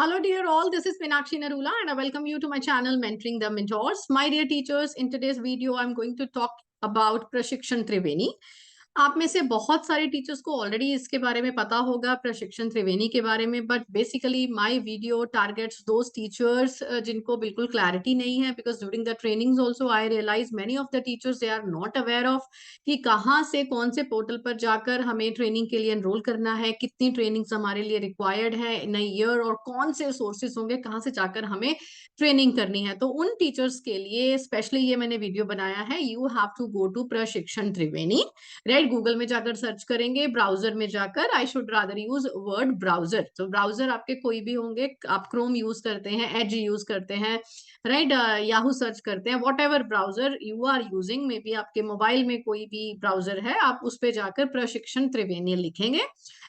Hello, dear all. This is Meenakshi Narula, and I welcome you to my channel, Mentoring the Mentors. My dear teachers, in today's video, I'm going to talk about प्रशिक्षण त्रिवेणी। आप में से बहुत सारे teachers को already इसके बारे में पता होगा, प्रशिक्षण त्रिवेणी के बारे में, but basically my video targets those teachers जिनको बिल्कुल क्लैरिटी नहीं है, because during the trainings also I realise many of the teachers they are not aware of कि कहाँ से कौन से पोर्टल पर जाकर हमें ट्रेनिंग के लिए एनरोल करना है, कितनी ट्रेनिंग्स हमारे लिए रिक्वायर्ड है इन ईयर, और कौन से सोर्सेज होंगे कहाँ से जाकर हमें ट्रेनिंग करनी है। तो उन टीचर्स के लिए स्पेशली ये मैंने वीडियो बनाया है। You have to go to Prashikshan Triveni, right. Google में जाकर सर्च करेंगे, ब्राउजर में जाकर, I should rather use word browser. तो ब्राउजर आपके कोई भी होंगे, आप क्रोम यूज करते हैं, एज यूज करते हैं, राइट, याहू सर्च करते हैं, whatever browser you are using, maybe आपके मोबाइल में कोई भी ब्राउजर है, आप उस पर जाकर प्रशिक्षण त्रिवेणी लिखेंगे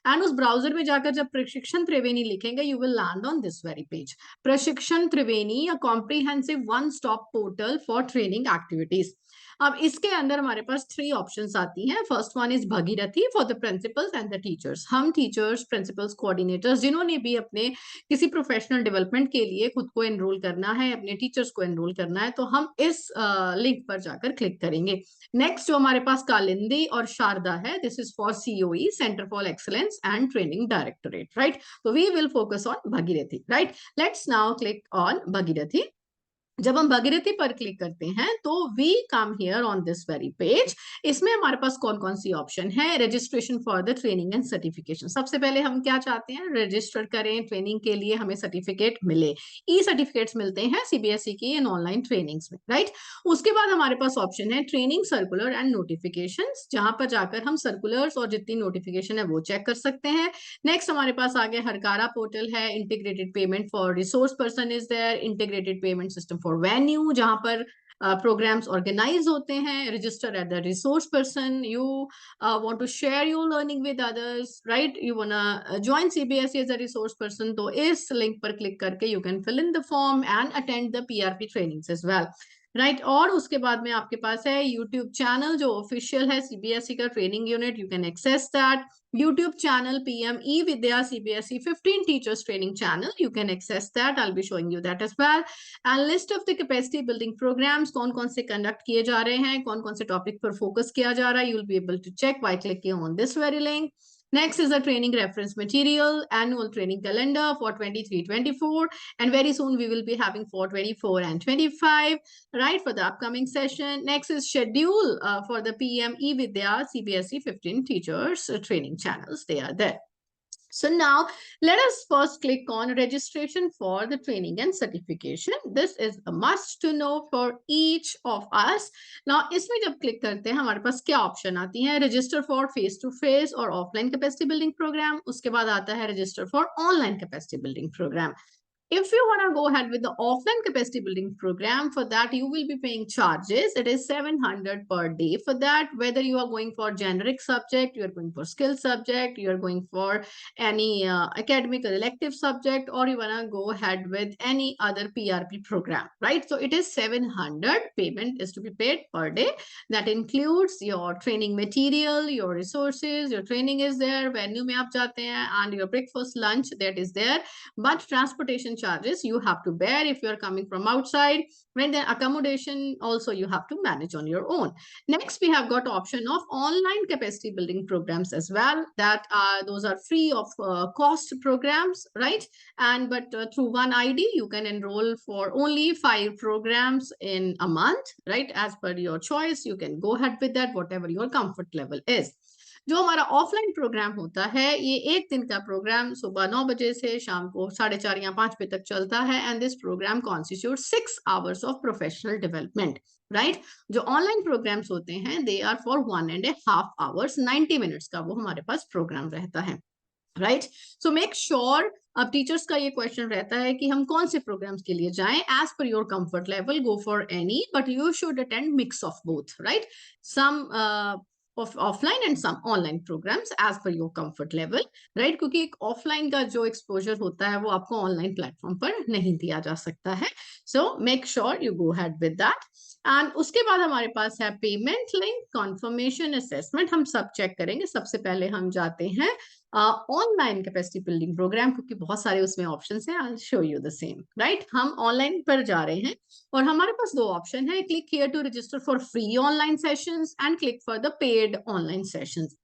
एंड उस ब्राउजर में जाकर जब प्रशिक्षण त्रिवेणी लिखेंगे you will land on this very page. Prashikshan Triveni, a comprehensive one stop portal for training activities. अब इसके अंदर हमारे पास 3 ऑप्शंस आती हैं। First one is Bhagirathi for the principals and the teachers. हम टीचर्स, प्रिंसिपल्स, कोऑर्डिनेटर्स जिन्होंने भी अपने किसी प्रोफेशनल डेवलपमेंट के लिए खुद को एनरोल करना है, अपने टीचर्स को एनरोल करना है, तो हम इस लिंक पर जाकर क्लिक करेंगे। नेक्स्ट जो हमारे पास कालिंदी और शारदा है, this is for COE, centre for excellence and training directorate, right. तो we will focus on Bhagirathi, right. Let's now click on Bhagirathi. जब हम भगीरथी पर क्लिक करते हैं तो we come here on this very page. इसमें हमारे पास कौन कौन सी ऑप्शन है? Registration for the training and certification. सबसे पहले हम क्या चाहते हैं? रजिस्टर करें ट्रेनिंग के लिए, हमें सर्टिफिकेट मिले। ई सर्टिफिकेट्स मिलते हैं सीबीएसई की इन ऑनलाइन ट्रेनिंग्स में, राइट। उसके बाद हमारे पास ऑप्शन है ट्रेनिंग सर्कुलर एंड नोटिफिकेशन, जहां पर जाकर हम सर्कुलर्स और जितनी नोटिफिकेशन है वो चेक कर सकते हैं। नेक्स्ट हमारे पास आगे हरकारा पोर्टल है, integrated payment for resource person is there, integrated payment system for venue, जहां पर प्रोग्राम्स ऑर्गेनाइज होते हैं, register at the resource person, you want to share your learning with others, right, you want join CBSE as a resource person, तो इस link पर click करके you can fill in the form and attend the PRP trainings as well, right. और उसके बाद में आपके पास है यूट्यूब चैनल जो ऑफिशियल है सीबीएसई का training unit, you can access that. YouTube channel PM eVidya CBSE 15 teachers training channel, you can access that, I'll be showing you that as well. And list of the capacity building programs, कौन कौन से conduct किए जा रहे हैं, कौन कौन से topic पर focus किया जा रहा है, you'll be able to check by clicking on this very link. Next is the training reference material, annual training calendar for 23-24, and very soon we will be having for 24 and 25, right, for the upcoming session. Next is schedule for the PM eVidya CBSE 15 teachers training channels. They are there. So now let us first click on registration for the training and certification. This is a must to know for each of us. Now इसमें जब click करते हैं हमारे पास क्या option आती है? Register for face to face और ऑफलाइन कैपेसिटी बिल्डिंग प्रोग्राम, उसके बाद आता है register for online capacity building programme. If you want to go ahead with the offline capacity building program, for that you will be paying charges. It is 700 per day for that. Whether you are going for generic subject, you are going for skill subject, you are going for any academic or elective subject, or you want to go ahead with any other PRP program, right? So it is 700 payment is to be paid per day. That includes your training material, your resources, your training is there, venue में आप जाते हैं, and your breakfast, lunch that is there. But transportation charges you have to bear if you are coming from outside, and then accommodation also you have to manage on your own. Next we have got option of online capacity building programs as well, that those are free of cost programs, right? And but through one ID you can enroll for only 5 programs in a month, right? As per your choice you can go ahead with that, whatever your comfort level is. जो हमारा offline programme होता है ये एक दिन का programme सुबह 9 बजे से शाम को 4:30 या 5 बजे तक चलता है, and this programme constitute 6 hours of professional development, right. जो ऑनलाइन प्रोग्राम्स होते हैं they are for 1.5 hours, 90 minutes का वो हमारे पास प्रोग्राम रहता है, राइट। सो मेक श्योर, अब टीचर्स का ये क्वेश्चन रहता है कि हम कौन से प्रोग्राम्स के लिए जाएं, as per your comfort level go for any, but you should attend mix of both, right. Some of offline and some online programs as per your comfort level, right? क्योंकि एक ऑफलाइन का जो exposure होता है वो आपको online platform पर नहीं दिया जा सकता है। सो make sure you go ahead with that. And उसके बाद हमारे पास है पेमेंट लिंक, कॉन्फर्मेशन, असेसमेंट, हम सब चेक करेंगे। सबसे पहले हम जाते हैं ऑनलाइन कैपेसिटी बिल्डिंग प्रोग्राम, क्योंकि बहुत सारे उसमें ऑप्शंस हैं। I show you the same, right. हम ऑनलाइन पर जा रहे हैं और हमारे पास दो ऑप्शन है, click here to register for free online sessions and click for the paid online sessions.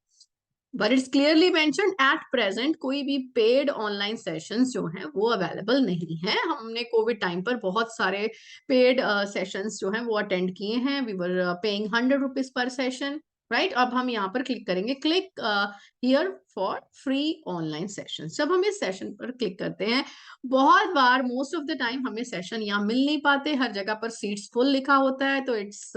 But it's clearly mention at present कोई भी पेड ऑनलाइन सेशंस जो हैं वो अवेलेबल नहीं है। हमने कोविड टाइम पर बहुत सारे पेड सेशंस जो हैं वो अटेंड किए हैं। We were paying 100 rupees per session, right. अब हम यहाँ पर क्लिक करेंगे, click here for free online session. जब हम इस सेशन पर क्लिक करते हैं, बहुत बार मोस्ट ऑफ द टाइम हमें सेशन यहाँ मिल नहीं पाते, हर जगह पर सीट्स फुल लिखा होता है। तो इट्स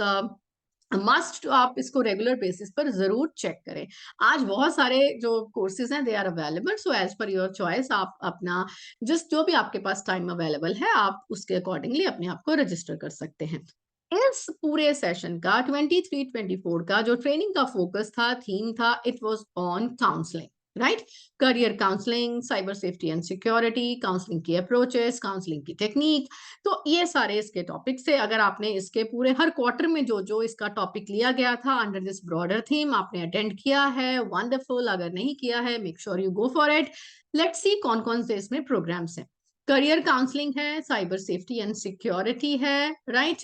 मस्ट आप इसको रेगुलर बेसिस पर जरूर चेक करें। आज बहुत सारे जो कोर्सेज हैं they are available, so as per your choice आप अपना जिस जो भी आपके पास टाइम अवेलेबल है आप उसके अकॉर्डिंगली अपने आप को रजिस्टर कर सकते हैं। इस पूरे सेशन का 23-24 का जो ट्रेनिंग का फोकस था, थीम था, it was on counselling, right. Career counselling, cyber safety and security, counselling की अप्रोचेस, काउंसलिंग की टेक्निक। तो ये सारे इसके टॉपिक से, अगर आपने इसके पूरे हर क्वार्टर में जो जो इसका टॉपिक लिया गया था अंडर दिस ब्रॉडर थीम आपने अटेंड किया है, वंडरफुल। अगर नहीं किया है, make sure you go for it. Let's see कौन कौन से इसमें प्रोग्राम्स हैं। करियर काउंसलिंग है, साइबर सेफ्टी एंड सिक्योरिटी है, right.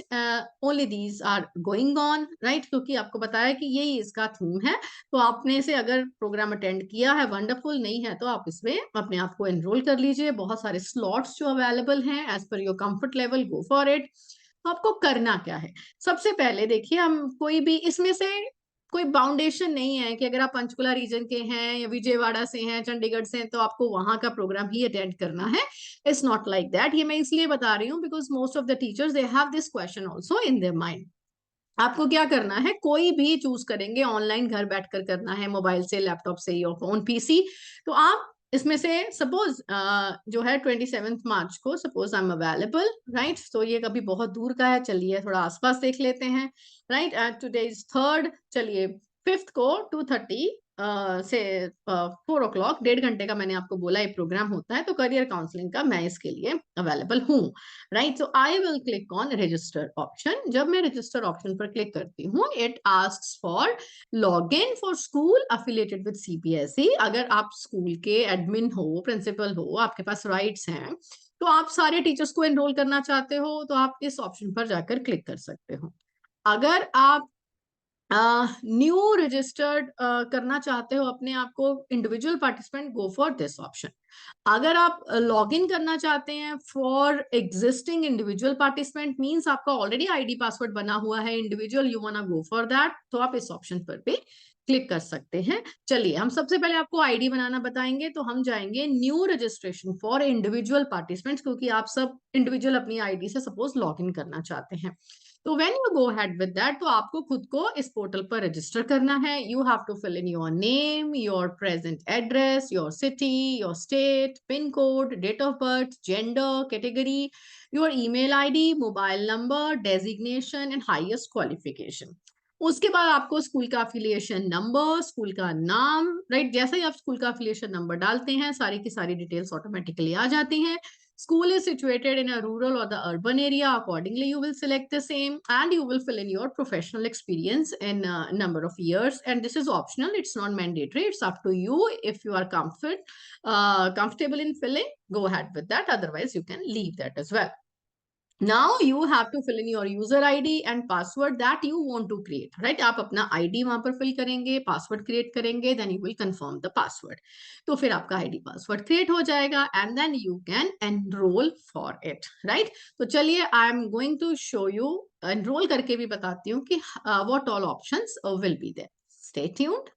Only these are going on, right, क्योंकि आपको बताया कि यही इसका थीम है। तो आपने से अगर प्रोग्राम अटेंड किया है, वंडरफुल, नहीं है तो आप इसमें अपने आप को एनरोल कर लीजिए। बहुत सारे स्लॉट्स जो अवेलेबल हैं as per your comfort level, go for it. तो आपको करना क्या है, सबसे पहले देखिए, हम कोई भी इसमें से कोई बाउंडेशन नहीं है कि अगर आप पंचकुला रीजन के हैं या विजयवाड़ा से हैं, चंडीगढ़ से हैं, तो आपको वहां का प्रोग्राम ही अटेंड करना है। It's not like that. ये मैं इसलिए बता रही हूँ because most of the teachers they have this question also in their mind. आपको क्या करना है, कोई भी चूज करेंगे ऑनलाइन, घर बैठकर करना है, मोबाइल से, लैपटॉप से या फोन पीसी। तो आप इसमें से सपोज जो है 27 मार्च को suppose I am available, right. तो ये कभी बहुत दूर का है, चलिए थोड़ा आसपास देख लेते हैं, राइट। टुडे इज 3rd, चलिए 5th को 2:30 से 4 o'clock, 1.5 घंटे का मैंने आपको बोला ये प्रोग्राम होता है। तो करियर काउंसलिंग का मैं इसके लिए अवेलेबल हूँ, right. So I will click on register option. जब मैं रजिस्टर ऑप्शन पर क्लिक करती हूँ, it asks for log in for school affiliated with CBSE. अगर आप स्कूल के एडमिन हो, प्रिंसिपल हो, आपके पास राइट्स हैं, तो आप सारे टीचर्स को एनरोल करना चाहते हो, तो आप इस ऑप्शन पर जाकर क्लिक कर सकते हो। अगर आप न्यू रजिस्टर्ड करना चाहते हो अपने आप को individual participant, go for this option. अगर आप लॉग इन करना चाहते हैं for existing individual participant, means आपका ऑलरेडी आईडी पासवर्ड बना हुआ है individual, you वांना go for that, तो आप इस ऑप्शन पर भी क्लिक कर सकते हैं। चलिए हम सबसे पहले आपको आईडी बनाना बताएंगे, तो हम जाएंगे new registration for individual participants, क्योंकि आप सब इंडिविजुअल अपनी आईडी से सपोज लॉग इन करना चाहते हैं। तो when you go head with that, तो आपको खुद को इस पोर्टल पर रजिस्टर करना है। You have to fill in your name, your present address, your city, your state, pin code, date of birth, gender, category, your email ID, mobile number, designation and highest qualification. उसके बाद आपको school का affiliation number, school का नाम, right. जैसे ही आप school का affiliation number डालते हैं, सारी की सारी डिटेल्स ऑटोमेटिकली आ जाती हैं। School is situated in a rural or the urban area. Accordingly, you will select the same and you will fill in your professional experience in a number of years. And this is optional. It's not mandatory. It's up to you. If you are comfortable in filling, go ahead with that. Otherwise, you can leave that as well. Now you have to fill in your user ID and password that you want to create, right? आप अपना ID वहां पर fill करेंगे, password create करेंगे, then you will confirm the password. तो फिर आपका ID password create हो जाएगा and then you can enroll for it, right? तो चलिए I am going to show you, enroll करके भी बताती हूँ कि what all options will be there. Stay tuned.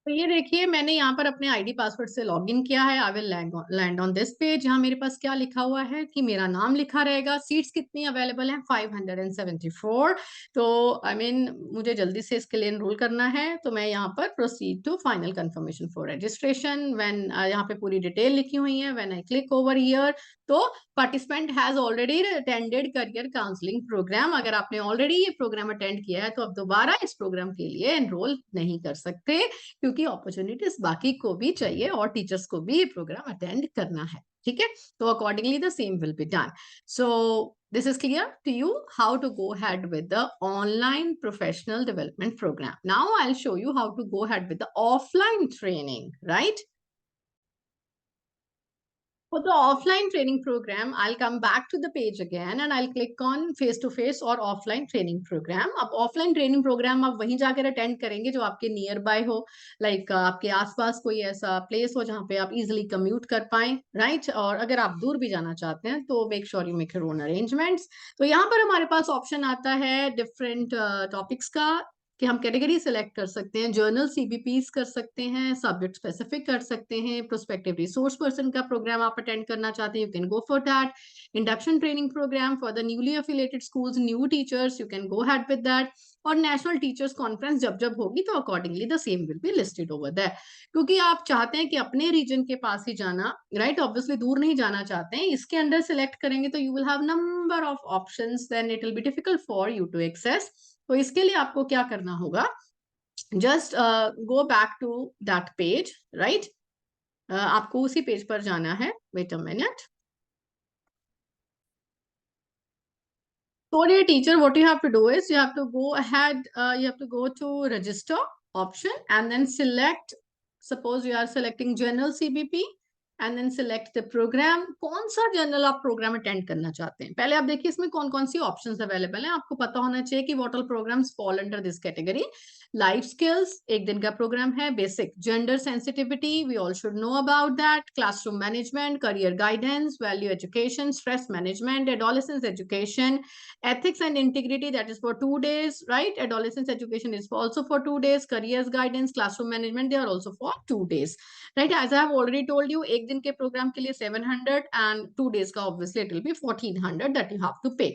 तो ये देखिए मैंने यहाँ पर अपने आईडी पासवर्ड से लॉगिन किया है। I will land on this page. यहाँ मेरे पास क्या लिखा हुआ है कि मेरा नाम लिखा रहेगा। सीट्स कितनी अवेलेबल हैं? 574। तो आई मुझे जल्दी से इसके लिए एनरोल करना है, तो मैं यहाँ पर proceed to final confirmation for registration. When यहाँ पे पूरी डिटेल लिखी हुई है, when I click over here, तो participant has already attended career counselling programme. अगर आपने ऑलरेडी ये प्रोग्राम अटेंड किया है तो अब दोबारा इस प्रोग्राम के लिए एनरोल नहीं कर सकते, क्योंकि अपॉर्चुनिटीज बाकी को भी चाहिए और टीचर्स को भी ये प्रोग्राम अटेंड करना है। ठीक है, तो accordingly the same will be done. So this is clear to you how to go ahead with the online professional development program. Now I'll show you how to go ahead with the offline training, right? For the offline training program, I'll come back to the page again and I'll click on face to face or offline training program. अब offline training program आप वहीं जाकर attend करेंगे जो आपके near by हो, like आपके आसपास कोई ऐसा place हो जहाँ पे आप easily commute कर पाएं, right? और अगर आप दूर भी जाना चाहते हैं तो make sure you make your own arrangements. तो यहाँ पर हमारे पास option आता है different topics का, कि हम कैटेगरी सेलेक्ट कर सकते हैं, जर्नल सीबीपीज कर सकते हैं, सब्जेक्ट स्पेसिफिक कर सकते हैं, प्रोस्पेक्टिव रिसोर्स पर्सन का प्रोग्राम आप अटेंड करना चाहते हैं, you can go for that. Induction training programme for the newly affiliated schools, new teachers, you can go ahead with that. और नेशनल टीचर्स कॉन्फ्रेंस जब जब होगी तो accordingly the same will be listed over that. क्योंकि आप चाहते हैं कि अपने रीजन के पास ही जाना, राइट, ऑब्वियसली दूर नहीं जाना चाहते हैं, इसके अंडर सिलेक्ट करेंगे तो you will have number of options, then it will be difficult for you to access. तो इसके लिए आपको क्या करना होगा, just go back to that page, right. आपको उसी पेज पर जाना है. Wait a minute. For your teacher, what you have to do is you have to go ahead, you have to go to register option and then select, suppose you are selecting general CBP and then select the program. कौन सा general आप programme attend करना चाहते हैं, पहले आप देखिए इसमें कौन कौन सी ऑप्शंस अवेलेबल हैं. आपको पता होना चाहिए कि what all programmes fall under this category. Life skills एक दिन का प्रोग्राम है. Basic gender sensitivity, we all should know about that. Classroom management, career guidance, value education, stress management, adolescence education, ethics and integrity, that is for 2 days, right? Adolescence education is also for 2 days. Careers guidance, classroom management, they are also for 2 days, right? As I have already told you, एक दिन के program के लिए 700 and 2 days का obviously it will be 1400 that you have to pay.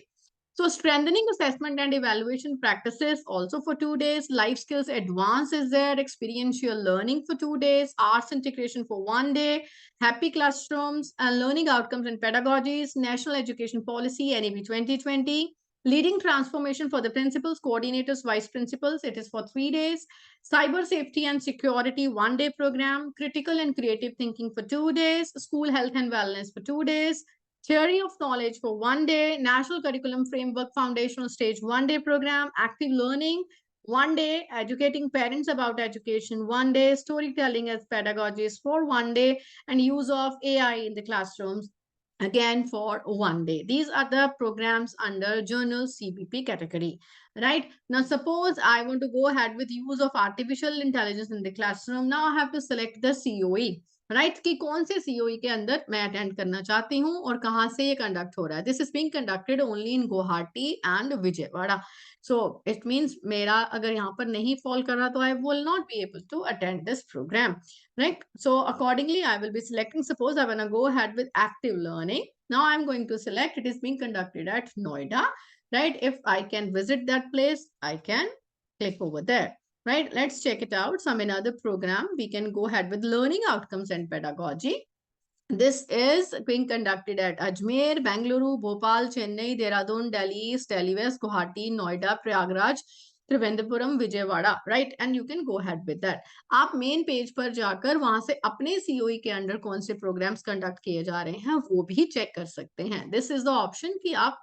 So strengthening assessment and evaluation practices also for 2 days. Life skills advance is there. Experiential learning for 2 days. Arts integration for 1 day. Happy classrooms and learning outcomes and pedagogies. National education policy NEP 2020. Leading transformation for the principals, coordinators, vice principals. It is for 3 days. Cyber safety and security 1 day program. Critical and creative thinking for 2 days. School health and wellness for 2 days. Theory of knowledge for 1 day, National Curriculum Framework Foundational Stage 1 day program, active learning 1 day, educating parents about education 1 day, storytelling as pedagogies for 1 day, and use of AI in the classrooms again for 1 day. These are the programs under journal CBP category, right? Now, suppose I want to go ahead with use of artificial intelligence in the classroom. Now I have to select the COE. Right, कि कौन से COE के अंदर मैं attend करना चाहती हूँ और कहाँ से ये कंडक्ट हो रहा है. This is being conducted only in Guwahati and Vijayawada. So it means मेरा अगर यहाँ पर नहीं फॉल कर रहा तो I will not be able to attend this programme, right. So accordingly I will be selecting, suppose I want to go ahead with active learning. Now I am going to select, it is being conducted at Noida, right. If I can visit that place I can click over there. Right, let's check it out. Some another program, we can go ahead with learning outcomes and pedagogy. This is being conducted at Ajmer, Bangalore, Bhopal, Chennai, Dehradun, Delhi, East, Delhi West, Guwahati, Noida, Prayagraj, Thiruvananthapuram, Vijayawada, right. And you can go ahead with that. आप main page पर जाकर वहां से अपने COE के under कौन से programmes conduct किए जा रहे हैं वो भी चेक कर सकते हैं. दिस इज द ऑप्शन कि आप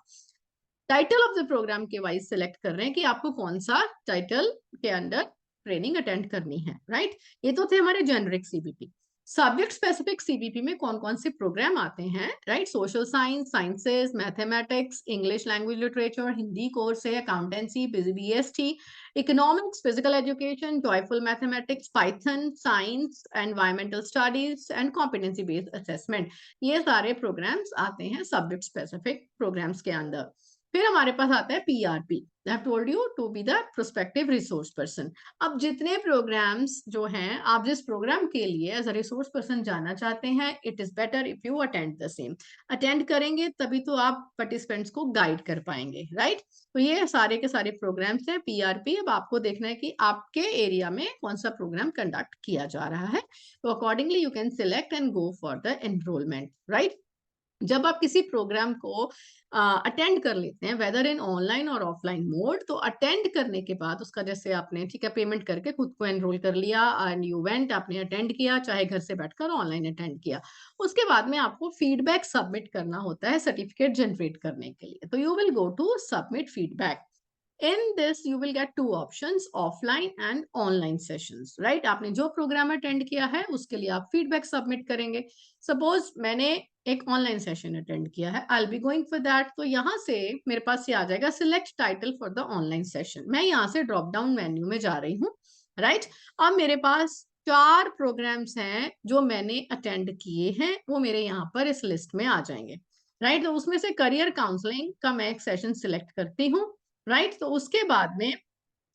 टाइटल ऑफ द प्रोग्राम के वाइज सिलेक्ट कर रहे हैं कि आपको कौन सा टाइटल के अंडर ट्रेनिंग अटेंड करनी है, राइट. ये तो थे हमारे generic CBP. Subject specific CBP में कौन कौन से प्रोग्राम आते हैं, right. Social science, sciences, mathematics, English language literature, Hindi course है, accountancy, BST, economics, physical education, joyful mathematics, Python, science, environmental studies and competency based assessment. ये सारे प्रोग्राम्स आते हैं सब्जेक्ट स्पेसिफिक प्रोग्राम्स के अंदर. फिर हमारे पास आता है PRP. I have told you to be the prospective resource person. अब जितने प्रोग्राम्स जो हैं, आप जिस प्रोग्राम के लिए एज अ रिसोर्स पर्सन जाना चाहते हैं, it is better if you attend the same. Attend करेंगे तभी तो आप पार्टिसिपेंट्स को गाइड कर पाएंगे, राइट. तो ये सारे के सारे प्रोग्राम्स हैं पीआरपी. अब आपको देखना है कि आपके एरिया में कौन सा प्रोग्राम कंडक्ट किया जा रहा है. तो accordingly you can select and go for the enrolment, right. जब आप किसी प्रोग्राम को अटेंड कर लेते हैं वेदर इन ऑनलाइन और ऑफलाइन मोड, तो अटेंड करने के बाद उसका जैसे आपने ठीक है पेमेंट करके खुद को एनरोल कर लिया एंड यू वेंट, आपने अटेंड किया चाहे घर से बैठकर ऑनलाइन अटेंड किया, उसके बाद में आपको फीडबैक सबमिट करना होता है सर्टिफिकेट जनरेट करने के लिए। तो you will go to submit feedback. In this you will get two options, offline and online sessions, right? आपने जो प्रोग्राम अटेंड किया है उसके लिए आप फीडबैक सबमिट करेंगे। सपोज मैंने एक ऑनलाइन सेशन अटेंड किया है, आई बी गोइंग फॉर दैट। तो यहाँ से मेरे पास ये आ जाएगा select title for the online session. मैं यहाँ से ड्रॉप डाउन मेन्यू में जा रही हूँ, राइट? अब मेरे पास 4 प्रोग्राम्स हैं जो मैंने अटेंड किए हैं, वो मेरे यहाँ पर इस लिस्ट में आ जाएंगे, राइट? तो उसमें से करियर काउंसलिंग का मैं एक सेशन सिलेक्ट करती हूँ, राइट? तो उसके बाद में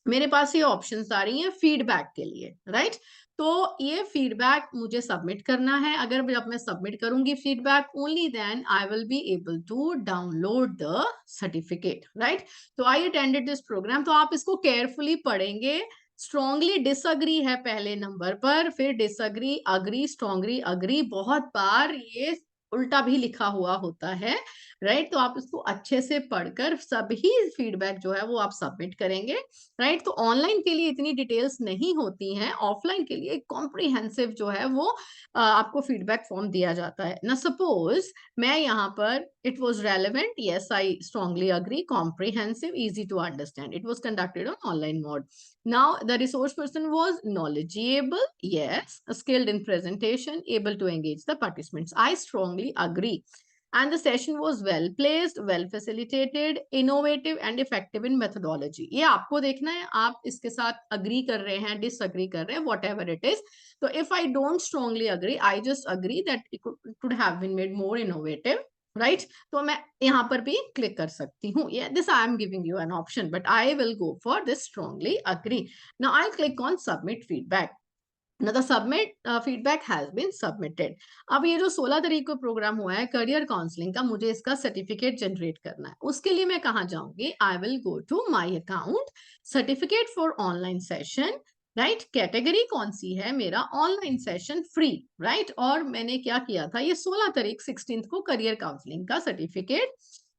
मेरे पास ये ऑप्शंस आ रही हैं फीडबैक के लिए, राइट? तो ये फीडबैक मुझे सबमिट करना है। अगर जब मैं सबमिट करूंगी feedback, only then I will be able to download the certificate, right? तो आई अटेंडेड दिस प्रोग्राम। तो आप इसको केयरफुली पढ़ेंगे। स्ट्रॉन्गली डिसअग्री है पहले नंबर पर, फिर डिसअग्री, अग्री, स्ट्रॉन्गली अग्री, बहुत बार ये उल्टा भी लिखा हुआ होता है, राइट? तो आप इसको अच्छे से पढ़कर सभी फीडबैक जो है वो आप सबमिट करेंगे, राइट? तो ऑनलाइन के लिए इतनी डिटेल्स नहीं होती हैं, ऑफलाइन के लिए कॉम्प्रिहेंसिव जो है वो आपको फीडबैक फॉर्म दिया जाता है ना। सपोज मैं यहाँ पर it was relevant, yes I strongly agree, comprehensive, easy to understand, it was conducted on online mode. Now the resource person was knowledgeable, yes, skilled in presentation, able to engage the participants, I strongly agree, and the session was well placed, well facilitated, innovative and effective in methodology। ये आपको देखना है, आप इसके साथ agree कर रहे हैं, disagree कर रहे हैं, whatever it is। तो if I don't strongly agree, I just agree that it could have been made more innovative, right? तो मैं यहाँ पर भी क्लिक कर सकती हूँ। ये this I am giving you an option, but I will go for this strongly agree. Now I click on submit feedback. Now the submit feedback has been submitted। अब ये जो 16 तारीख को प्रोग्राम हुआ है करियर काउंसलिंग का, मुझे इसका सर्टिफिकेट जनरेट करना है। उसके लिए मैं कहाँ जाऊंगी? I will go to my account, certificate for online session, right? Category कौन सी है? मेरा ऑनलाइन सेशन फ्री, राइट? और मैंने क्या किया था, ये 16 तारीख 16 को करियर काउंसलिंग का सर्टिफिकेट।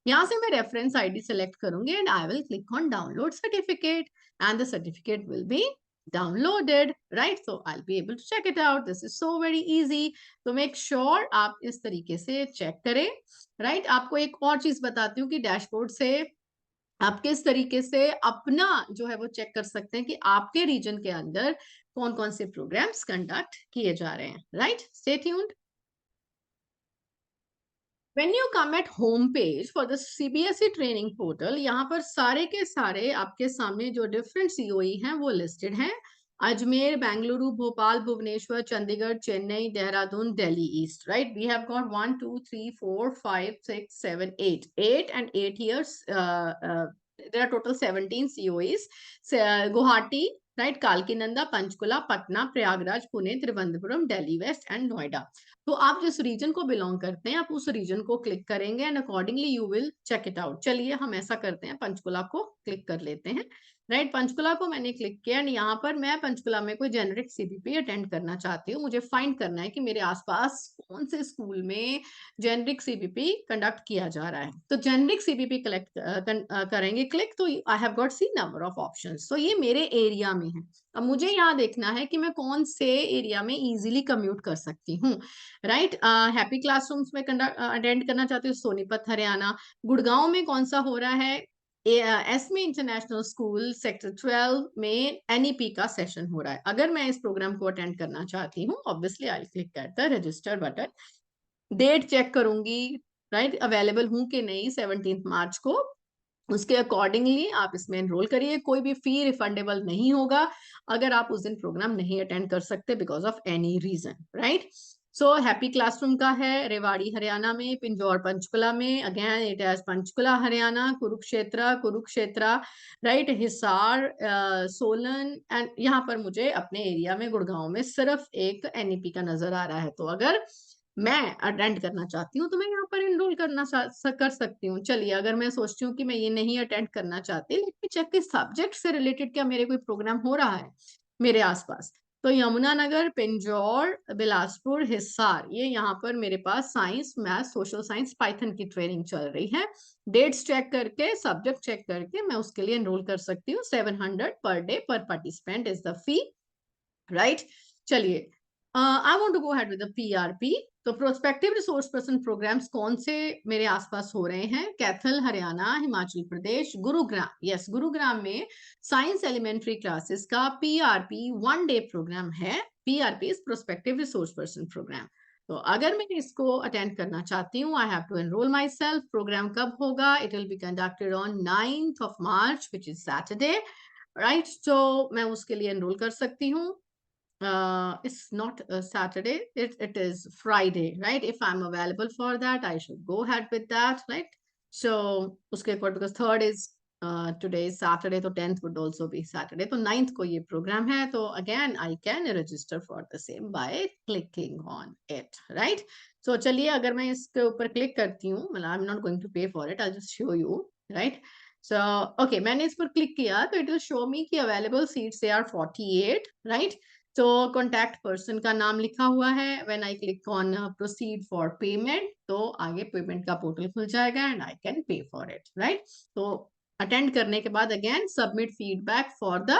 यहाँ से मैं रेफरेंस आईडी सेलेक्ट करूंगी and I will click on download certificate and the certificate will be downloaded, right? So I'll be able to check it out. This is so very easy, तो make sure आप इस तरीके से check करें, right? आपको एक और चीज बताती हूँ कि डैशबोर्ड से आप किस तरीके से अपना जो है वो चेक कर सकते हैं कि आपके रीजन के अंदर कौन कौन से प्रोग्राम्स कंडक्ट किए जा रहे हैं, right? Stay tuned। When you come at home page for the CBSE training portal, यहाँ पर सारे के सारे आपके सामने जो डिफरेंट सीओई हैं वो लिस्टेड हैं। Ajmer, Bengaluru, Bhopal, Bhubaneswar, Chandigarh, Chennai, Dehradun, Delhi east, right? We have got 1 2 3 4 5 6 7 8 and 8 years, there are total 17 COEs। Guwahati, right? कालकीनंदा, पंचकुला, पटना, प्रयागराज, पुणे, त्रिवेंद्रपुरम, दिल्ली वेस्ट एंड नोएडा। तो आप जिस रीजन को बिलोंग करते हैं आप उस रीजन को क्लिक करेंगे and accordingly you will check it out. चलिए हम ऐसा करते हैं, पंचकुला को क्लिक कर लेते हैं, राइट? पंचकुला को मैंने क्लिक किया एंड यहाँ पर मैं पंचकुला में कोई जेनरिक सीबीपी अटेंड करना चाहती हूँ। मुझे फाइंड करना है कि मेरे आसपास कौन से स्कूल में जेनरिक सीबीपी कंडक्ट किया जा रहा है। तो जेनरिक सीबीपी कलेक्ट करेंगे क्लिक, तो I have got see number of options. तो ये मेरे एरिया में है। अब मुझे यहाँ देखना है कि मैं कौन से एरिया में इजीली कम्यूट कर सकती हूँ, राइट? हैप्पी क्लासरूम्स में अटेंड करना चाहती हूँ, सोनीपत हरियाणा। गुड़गांव में कौन सा हो रहा है? एसमी इंटरनेशनल स्कूल सेक्टर 12 में एनईपी का सेशन हो रहा है। अगर मैं इस प्रोग्राम को अटेंड करना चाहती हूँ, obviously I click at the register button, date check करूंगी, राइट? अवेलेबल हूँ कि नहीं 17 मार्च को, उसके अकॉर्डिंगली आप इसमें एनरोल करिए। कोई भी फी रिफंडेबल नहीं होगा अगर आप उस दिन प्रोग्राम नहीं अटेंड कर सकते because of any reason, right? So happy classroom का है रेवाड़ी हरियाणा में, पिंजौर पंचकुला में, again it has Panchkula Haryana, Kurukshetra, right? Hisar, Solan, and यहाँ पर मुझे अपने एरिया में गुड़गांव में सिर्फ एक एनईपी का नजर आ रहा है। तो अगर मैं अटेंड करना चाहती हूँ तो मैं यहाँ पर एनरोल कर सकती हूँ। चलिए अगर मैं सोचती हूँ कि मैं ये नहीं अटेंड करना चाहती, लेट मी चेक कि सब्जेक्ट से रिलेटेड क्या मेरे कोई प्रोग्राम हो रहा है मेरे आसपास। तो यमुनानगर, पिंजौर, बिलासपुर, हिसार, ये यहाँ पर मेरे पास science, math, social science, Python की ट्रेनिंग चल रही है। डेट्स चेक करके, सब्जेक्ट चेक करके मैं उसके लिए एनरोल कर सकती हूँ। 700 per day per participant is the fee, right. चलिए, I want to go ahead with the PRP. तो प्रोस्पेक्टिव रिसोर्स पर्सन प्रोग्राम्स कौन से मेरे आसपास हो रहे हैं? कैथल हरियाणा, हिमाचल प्रदेश, गुरुग्राम, यस गुरुग्राम में साइंस एलिमेंट्री क्लासेस का पीआरपी 1 डे प्रोग्राम है। PRP is prospective resource person program. तो अगर मैं इसको अटेंड करना चाहती हूँ, I have to enroll myself. Program कब होगा? It will be conducted on 9th of March, which is Saturday, right. तो मैं उसके लिए एनरोल कर सकती हूँ। It's not a Saturday, it is Friday, right? If I'm available for that, I should go ahead with that, right? So uske according, because 3rd is today is Saturday, so 10th would also be Saturday. So 9th ko ye program hai, so again I can register for the same by clicking on it, right? So chaliye, agar main iske upar click karti hu, I'm not going to pay for it, I'll just show you, right? So okay, मैंने इस पर click किया तो it will show me कि available seats they are 48, right? तो contact person का नाम लिखा हुआ है। When I click on proceed for payment, तो आगे पेमेंट का पोर्टल खुल जाएगा and I can pay for it, right. तो अटेंड करने के बाद again submit feedback for the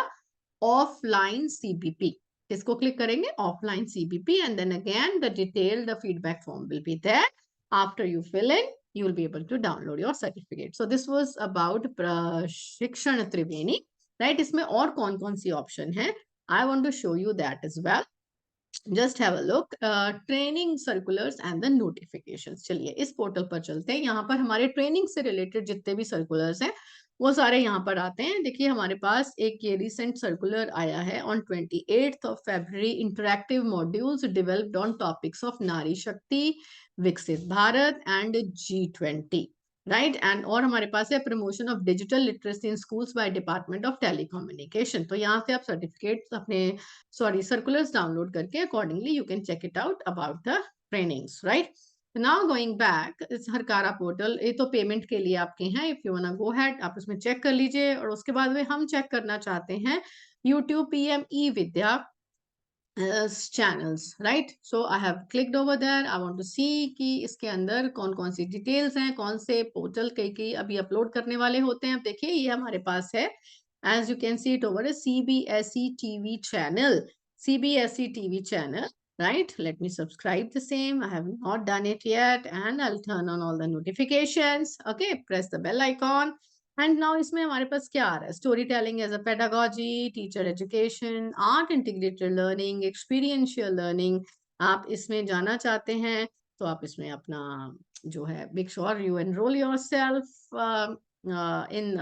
offline CBP, इसको क्लिक करेंगे offline CBP and then again the detailed feedback form will be there. After you fill in, you will be able to download your certificate. So this was about प्रशिक्षण Triveni, right. इसमें और कौन कौन सी option है, I want to show you that as well. Just have a look. Training circulars and the notifications. चलिए इस portal पर चलते हैं। यहाँ पर हमारे ट्रेनिंग से रिलेटेड जितने भी सर्कुलर्स हैं वो सारे यहाँ पर आते हैं। देखिए हमारे पास एक ये रिसेंट सर्कुलर आया है on 28th of February, interactive modules developed on topics of नारी शक्ति, विकसित Bharat and G20, right. And और हमारे पास है promotion of digital literacy in schools by department of telecommunication. तो यहाँ से आप सर्टिफिकेट अपने सर्कुलर्स डाउनलोड करके accordingly you can check it out about the trainings, right. Now going back, इस हरकारा पोर्टल, ये तो पेमेंट के लिए आपके हैं। If you want go ahead, आप उसमें चेक कर लीजिए। और उसके बाद में हम चेक करना चाहते हैं YouTube PM E Vidya channels, right? So I have clicked over there. I want to see कि इसके अंदर कौन कौन सी डिटेल्स हैं, कौन से पोर्टल कई अभी अपलोड करने वाले होते हैं। अब देखिए ये हमारे पास है, as you can see it over a CBSE TV channel, CBSE TV channel, right? Let me subscribe the same. I have not done it yet, and I'll turn on all the notifications. Okay, press the bell icon. And now इसमें हमारे पास क्या आ रहा है? Storytelling as a pedagogy, teacher education, art integrated learning, experiential learning. आप इसमें जाना चाहते हैं तो आप इसमें अपना जो है make sure you enrol yourself in,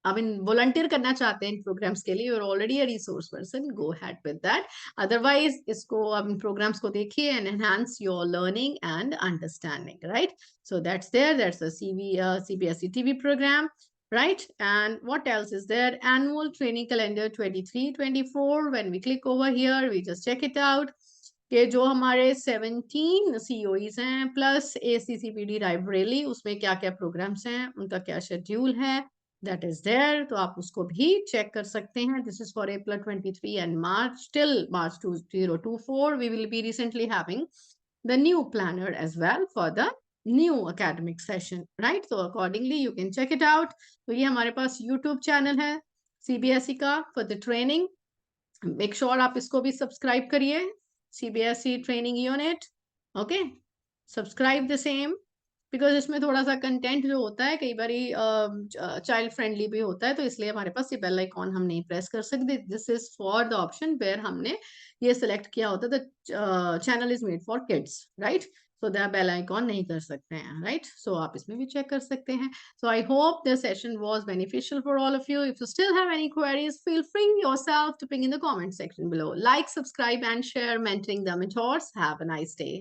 I mean volunteer करना चाहते हैं इन प्रोग्राम्स के लिए, you're already a resource person, go ahead with that. Otherwise इसको अब इन प्रोग्राम्स को देखिए and enhance your learning and understanding, right. So that's there. That's a CBSE TV program, right? And what else is there? Annual training calendar 23-24. When we click over here, we just check it out. कि जो हमारे 17 COEs हैं plus ACCPD Raebareli, उसमें क्या क्या programmes हैं, उनका क्या शेड्यूल है, that is there. तो आप उसको भी चेक कर सकते हैं. This is for April 23 and March till March 2024. We will be recently having the new planner as well for the new academic session, right? So accordingly you can check it out. तो ये हमारे पास YouTube channel है CBSE का for the training. Make sure आप इसको भी subscribe करिए, CBSE training unit, okay, subscribe the same, because इसमें थोड़ा सा कंटेंट जो होता है कई बारी चाइल्ड फ्रेंडली भी होता है, तो इसलिए हमारे पास ये बेल आइकॉन हम नहीं प्रेस कर सकते. This is for the option where हमने ये सिलेक्ट किया होता है the channel is made for kids, right. So the bell icon नहीं कर सकते हैं, राइट. सो आप इसमें भी चेक कर सकते हैं. So I hope the session was beneficial for all of you. If you still have any queries, feel free yourself to ping in the comment section below. Like, subscribe, and share Mentoring the Mentors. Have a nice day.